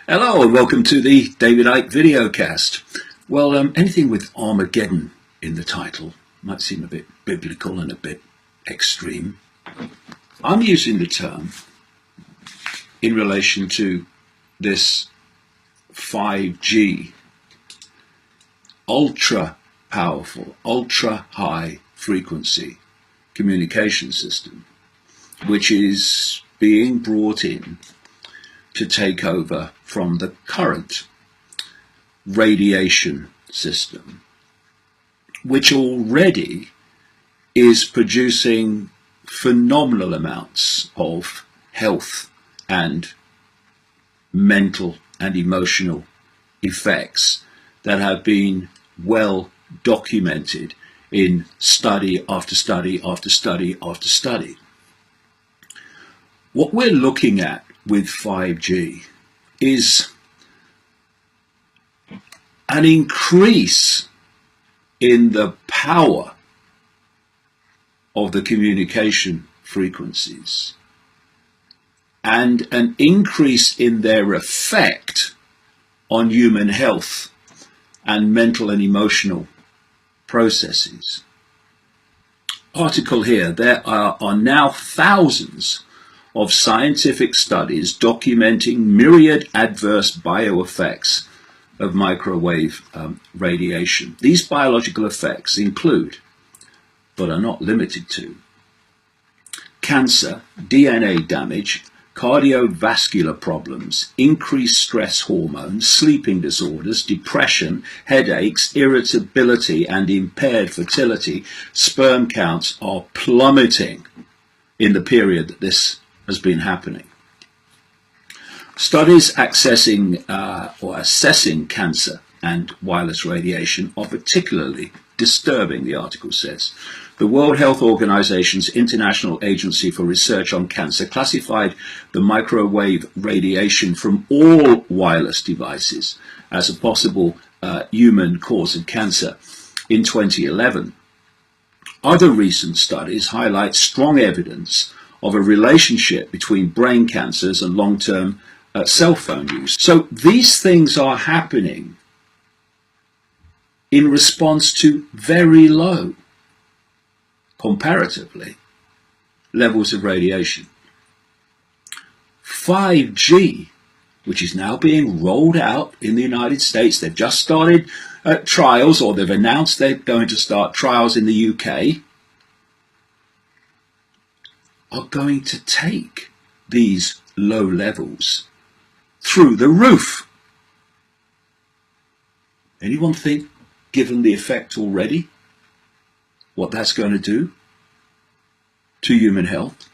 Hello and welcome to the David Icke videocast. Well, anything with Armageddon in the title might seem a bit biblical and a bit extreme. I'm using the term in relation to this 5G, ultra powerful, ultra high frequency communication system, which is being brought in to take over from the current radiation system, which already is producing phenomenal amounts of health and mental and emotional effects that have been well documented in study after study after study after study. What we're looking at with 5G is an increase in the power of the communication frequencies and an increase in their effect on human health and mental and emotional processes. Article here, there are now thousands of scientific studies documenting myriad adverse bioeffects of microwave radiation. These biological effects include, but are not limited to, cancer, DNA damage, cardiovascular problems, increased stress hormones, sleeping disorders, depression, headaches, irritability, and impaired fertility. Sperm counts are plummeting in the period that this has been happening. Studies accessing or assessing cancer and wireless radiation are particularly disturbing, the article says. The World Health Organization's International Agency for Research on Cancer classified the microwave radiation from all wireless devices as a possible human cause of cancer in 2011. Other recent studies highlight strong evidence of a relationship between brain cancers and long-term cell phone use. So these things are happening in response to very low, comparatively, levels of radiation. 5G, which is now being rolled out in the United States, they've just started trials, or they've announced they're going to start trials in the UK, are going to take these low levels through the roof. Anyone think, given the effect already, what that's going to do to human health?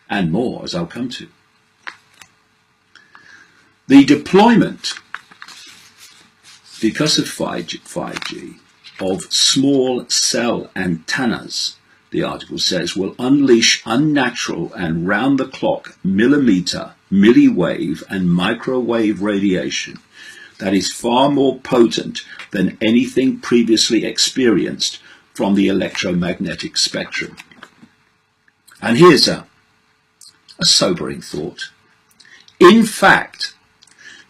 And more, as I'll come to. The deployment, because of 5G, of small cell antennas, the article says, will unleash unnatural and round-the-clock millimeter, milliwave and microwave radiation that is far more potent than anything previously experienced from the electromagnetic spectrum. And here's a sobering thought. In fact,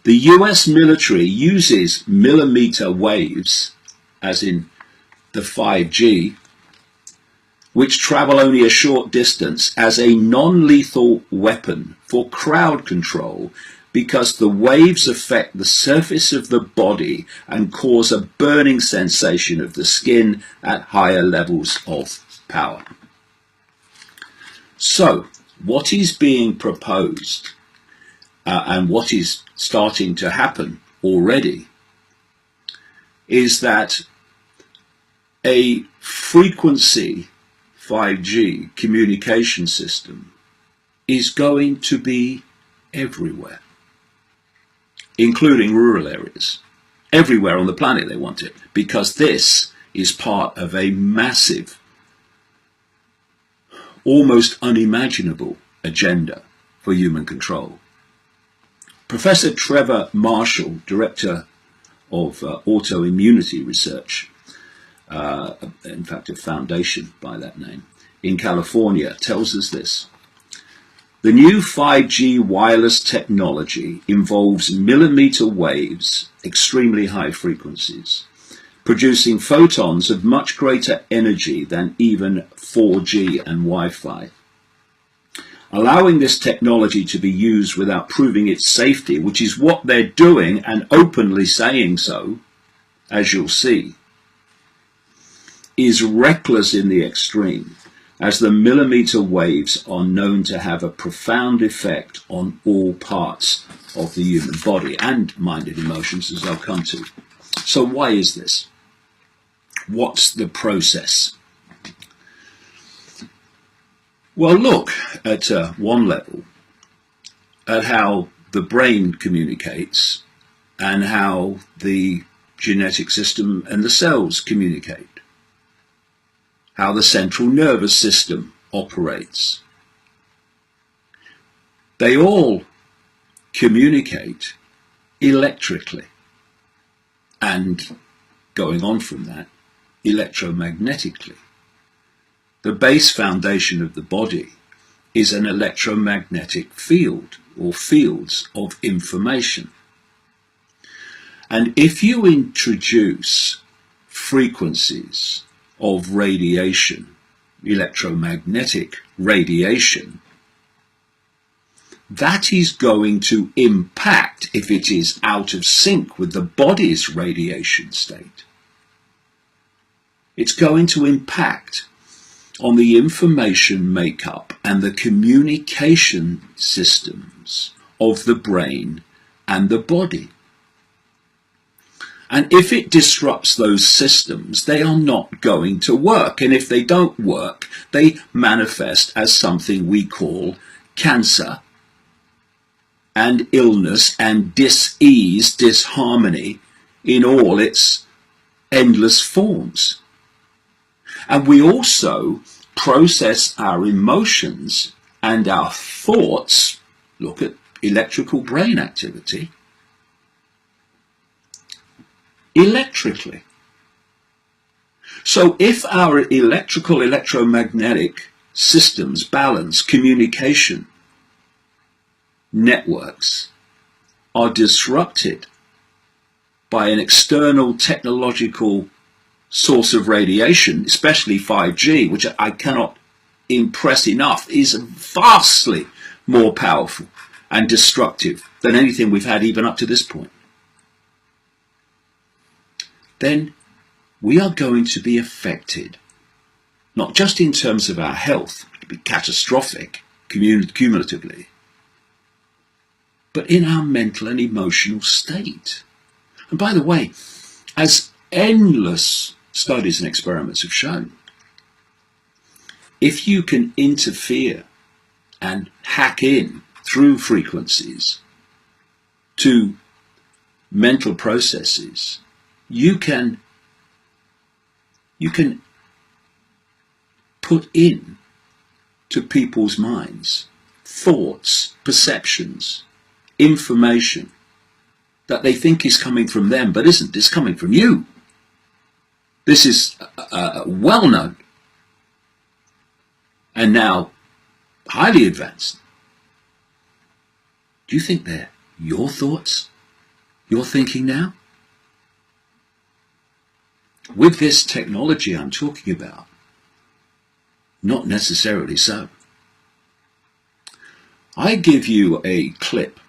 the US military uses millimeter waves, as in the 5G, which travel only a short distance, as a non-lethal weapon for crowd control, because the waves affect the surface of the body and cause a burning sensation of the skin at higher levels of power. So, what is being proposed and what is starting to happen already is that a frequency 5G communication system is going to be everywhere, including rural areas. Everywhere on the planet they want it, because this is part of a massive, almost unimaginable agenda for human control. Professor Trevor Marshall, director of autoimmunity research, in fact a foundation by that name, in California, tells us this. The new 5G wireless technology involves millimeter waves, extremely high frequencies, producing photons of much greater energy than even 4G and Wi-Fi. Allowing this technology to be used without proving its safety, which is what they're doing and openly saying so, as you'll see, is reckless in the extreme, as the millimeter waves are known to have a profound effect on all parts of the human body and mind and emotions, as I'll come to. So why is this? What's the process? Well, look at one level at how the brain communicates and how the genetic system and the cells communicate, how the central nervous system operates. They all communicate electrically, and going on from that, electromagnetically. The base foundation of the body is an electromagnetic field or fields of information. And if you introduce frequencies of radiation, electromagnetic radiation, that is going to impact, if it is out of sync with the body's radiation state, it's going to impact on the information makeup and the communication systems of the brain and the body. And if it disrupts those systems, they are not going to work. And if they don't work, they manifest as something we call cancer and illness and dis-ease, disharmony in all its endless forms. And we also process our emotions and our thoughts, look at electrical brain activity, electrically. So if our electromagnetic systems, balance, communication networks are disrupted by an external technological source of radiation, especially 5G, which I cannot impress enough, is vastly more powerful and destructive than anything we've had even up to this point, then we are going to be affected, not just in terms of our health, it could be catastrophic cumulatively, but in our mental and emotional state. And by the way, as endless studies and experiments have shown, if you can interfere and hack in through frequencies to mental processes, you can put in to people's minds thoughts, perceptions, information that they think is coming from them but isn't. It's coming from you. This is well known and now highly advanced. Do you think they're your thoughts you're thinking now? With this technology I'm talking about, not necessarily so. I give you a clip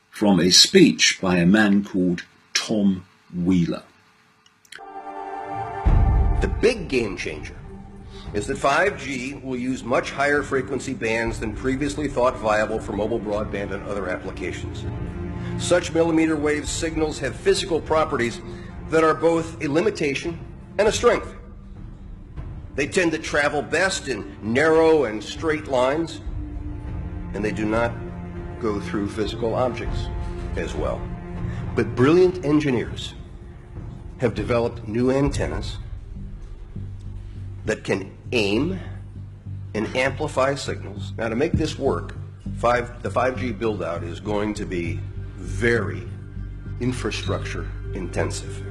from a speech by a man called Tom Wheeler. The big game changer is that 5G will use much higher frequency bands than previously thought viable for mobile broadband and other applications. Such millimeter wave signals have physical properties that are both a limitation and a strength. They tend to travel best in narrow and straight lines, and they do not go through physical objects as well. But brilliant engineers have developed new antennas that can aim and amplify signals. Now, to make this work, the 5G build-out is going to be very infrastructure intensive,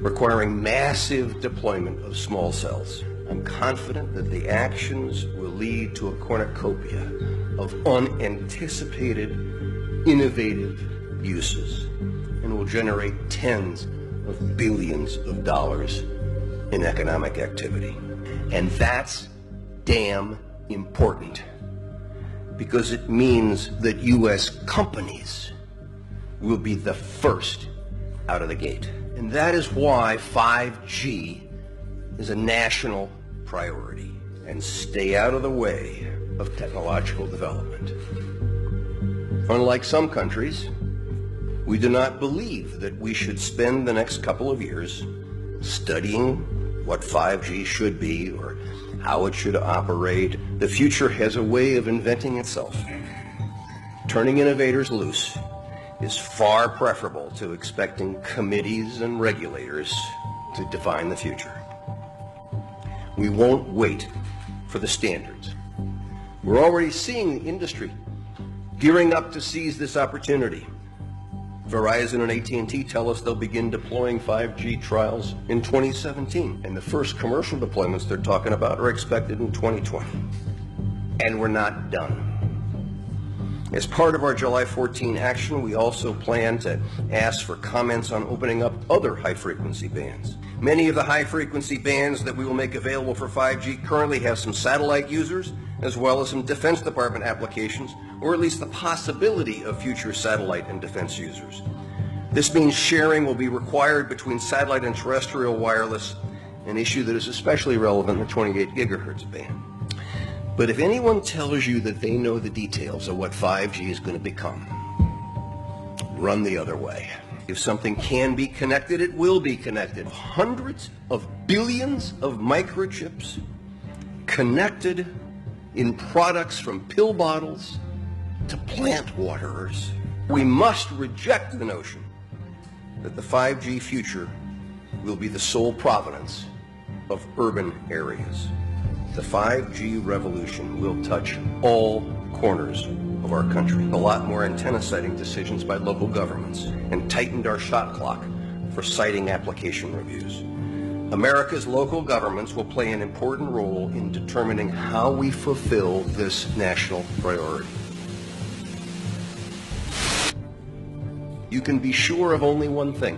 requiring massive deployment of small cells. I'm confident that the actions will lead to a cornucopia of unanticipated, innovative uses and will generate tens of billions of dollars in economic activity. And that's damn important, because it means that U.S. companies will be the first out of the gate. And that is why 5G is a national priority. And stay out of the way of technological development. Unlike some countries, we do not believe that we should spend the next couple of years studying what 5G should be or how it should operate. The future has a way of inventing itself. Turning innovators loose is far preferable to expecting committees and regulators to define the future. We won't wait for the standards. We're already seeing the industry gearing up to seize this opportunity. Verizon and AT&T tell us they'll begin deploying 5G trials in 2017, and the first commercial deployments they're talking about are expected in 2020. And we're not done. As part of our July 14 action, we also plan to ask for comments on opening up other high-frequency bands. Many of the high-frequency bands that we will make available for 5G currently have some satellite users, as well as some Defense Department applications, or at least the possibility of future satellite and defense users. This means sharing will be required between satellite and terrestrial wireless, an issue that is especially relevant in the 28 gigahertz band. But if anyone tells you that they know the details of what 5G is going to become, run the other way. If something can be connected, it will be connected. Hundreds of billions of microchips connected in products from pill bottles to plant waterers. We must reject the notion that the 5G future will be the sole provenance of urban areas. The 5G revolution will touch all corners of our country. A lot more antenna siting decisions by local governments and tightened our shot clock for siting application reviews. America's local governments will play an important role in determining how we fulfill this national priority. You can be sure of only one thing.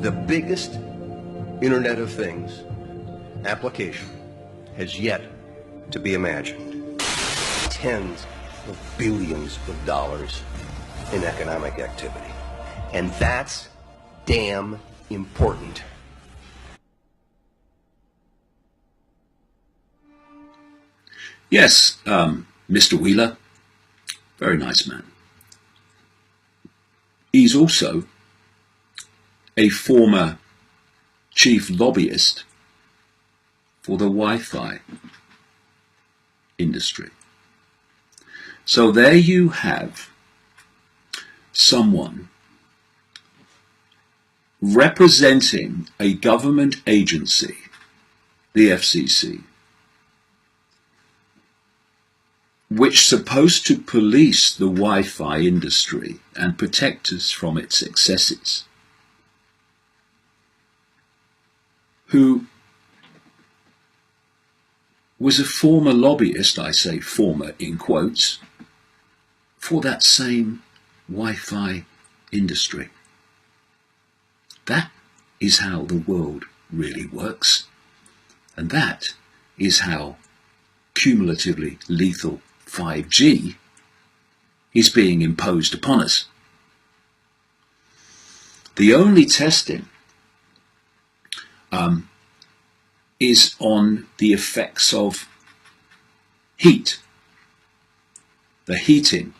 The biggest Internet of Things application has yet to be imagined. Tens of billions of dollars in economic activity. And that's damn important. Yes, Mr. Wheeler, very nice man. He's also a former chief lobbyist for the Wi-Fi industry. So there you have someone representing a government agency, the FCC, which is supposed to police the Wi-Fi industry and protect us from its excesses, who was a former lobbyist, I say former in quotes, for that same Wi-Fi industry. That is how the world really works, and that is how cumulatively lethal 5G is being imposed upon us. The only testing is on the effects of heat, the heating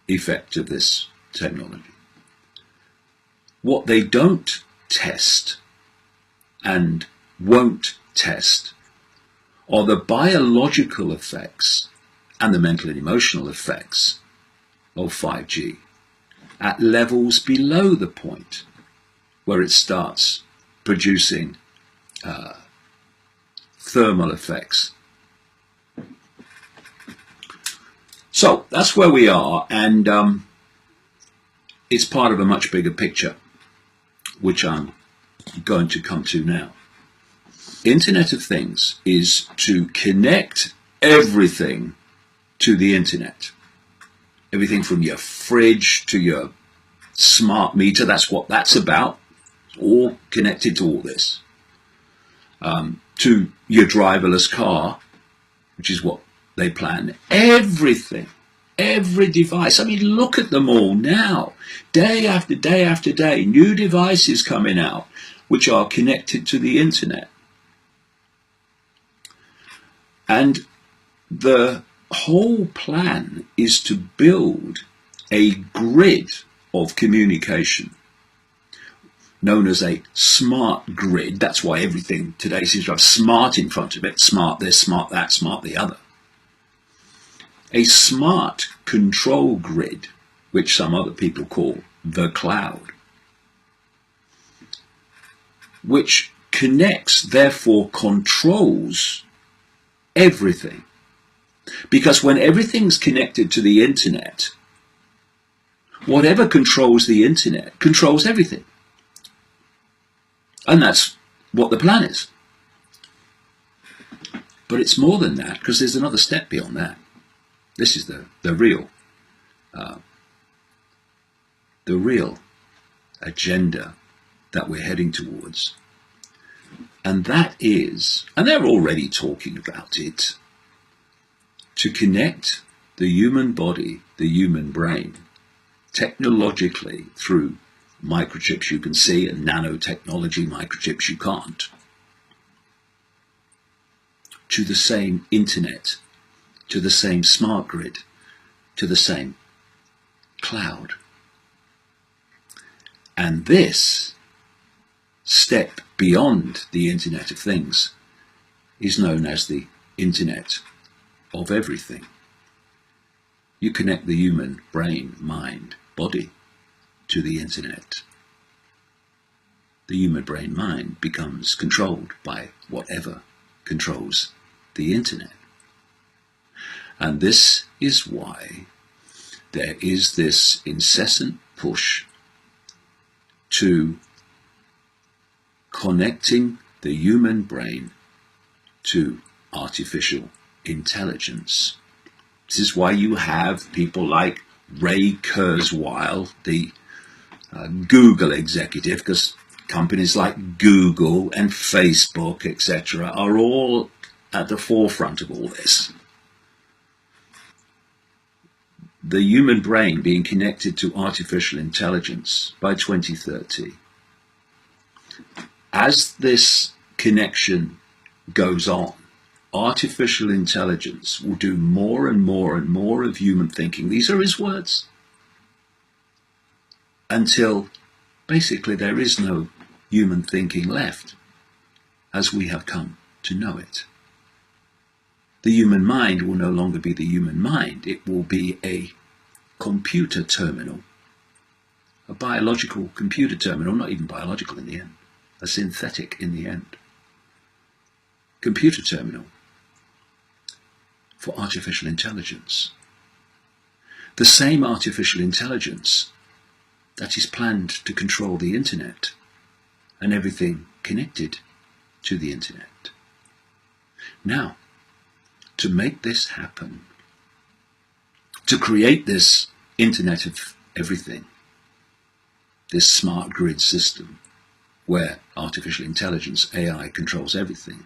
effect of this technology. What they don't test and won't test are the biological effects and the mental and emotional effects of 5G at levels below the point where it starts producing thermal effects. So that's where we are, and it's part of a much bigger picture, which I'm going to come to now. Internet of Things is to connect everything to the internet. Everything from your fridge to your smart meter, that's what that's about. All connected to all this. To your driverless car, which is what they plan. Everything, every device. I mean, look at them all now. Day after day after day, new devices coming out which are connected to the internet. And the whole plan is to build a grid of communication known as a smart grid. That's why everything today seems to have smart in front of it. Smart this, smart that, smart the other. A smart control grid, which some other people call the cloud, which connects, therefore controls everything. Because when everything's connected to the internet, whatever controls the internet controls everything. And that's what the plan is. But it's more than that, because there's another step beyond that. This is the real agenda that we're heading towards. And that is, and they're already talking about it, to connect the human body, the human brain, technologically through microchips you can see and nanotechnology, microchips you can't, to the same internet, to the same smart grid, to the same cloud. And this step beyond the Internet of Things is known as the Internet of Everything. You connect the human brain, mind, body to the internet. The human brain, mind becomes controlled by whatever controls the internet. And this is why there is this incessant push to connecting the human brain to artificial intelligence. This is why you have people like Ray Kurzweil, the Google executive, because companies like Google and Facebook, etc., are all at the forefront of all this. The human brain being connected to artificial intelligence by 2030. As this connection goes on, artificial intelligence will do more and more and more of human thinking. These are his words. Until basically there is no human thinking left as we have come to know it. The human mind will no longer be the human mind. It will be a computer terminal, a biological computer terminal, not even biological in the end, a synthetic in the end. Computer terminal for artificial intelligence. The same artificial intelligence that is planned to control the internet and everything connected to the internet. Now, to make this happen, to create this internet of everything, this smart grid system where artificial intelligence, AI, controls everything,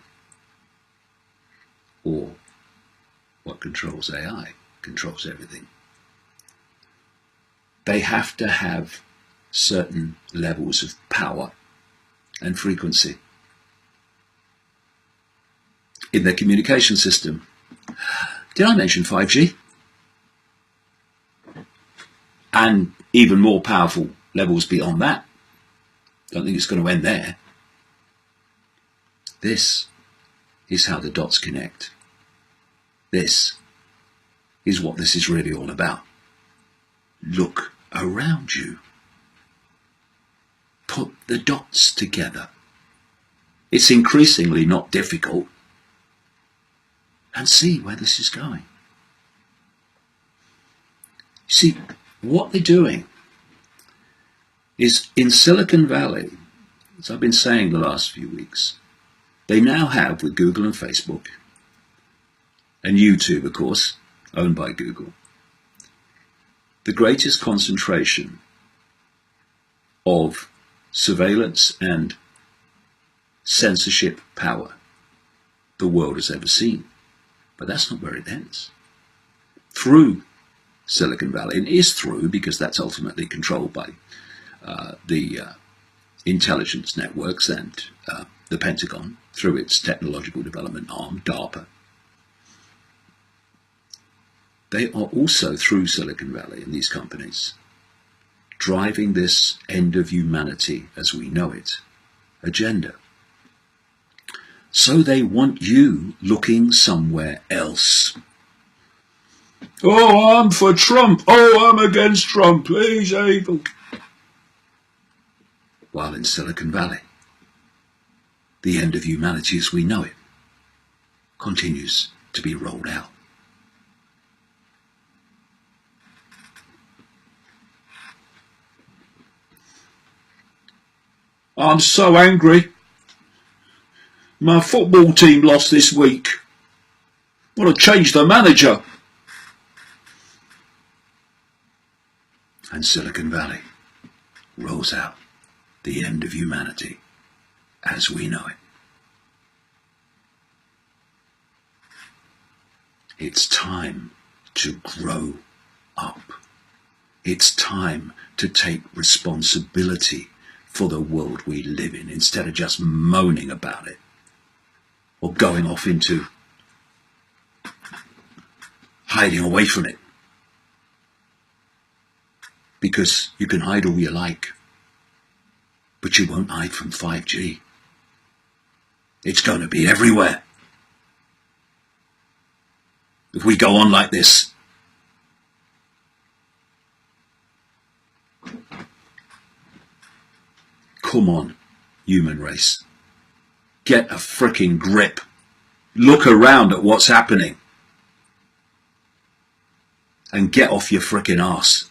or what controls AI controls everything, they have to have certain levels of power and frequency in their communication system. Did I mention 5G? And even more powerful levels beyond that. Don't think it's going to end there. This is how the dots connect. This is what this is really all about. Look around you. Put the dots together. It's increasingly not difficult. And see where this is going. See, what they're doing is in Silicon Valley, as I've been saying the last few weeks, they now have, with Google and Facebook, and YouTube, of course, owned by Google, the greatest concentration of surveillance and censorship power the world has ever seen. But that's not where it ends. Through Silicon Valley, and is through because that's ultimately controlled by the intelligence networks and the Pentagon through its technological development arm, DARPA. They are also, through Silicon Valley and these companies, driving this end of humanity as we know it agenda. So they want you looking somewhere else. Oh, I'm for Trump. Oh, I'm against Trump. He's evil. While in Silicon Valley, the end of humanity as we know it continues to be rolled out. I'm so angry. My football team lost this week. I want to change the manager. And Silicon Valley rolls out the end of humanity as we know it. It's time to grow up. It's time to take responsibility for the world we live in instead of just moaning about it or going off into hiding away from it. Because you can hide all you like, but you won't hide from 5G. It's going to be everywhere. If we go on like this, come on, human race. Get a frickin' grip. Look around at what's happening. And get off your frickin' arse.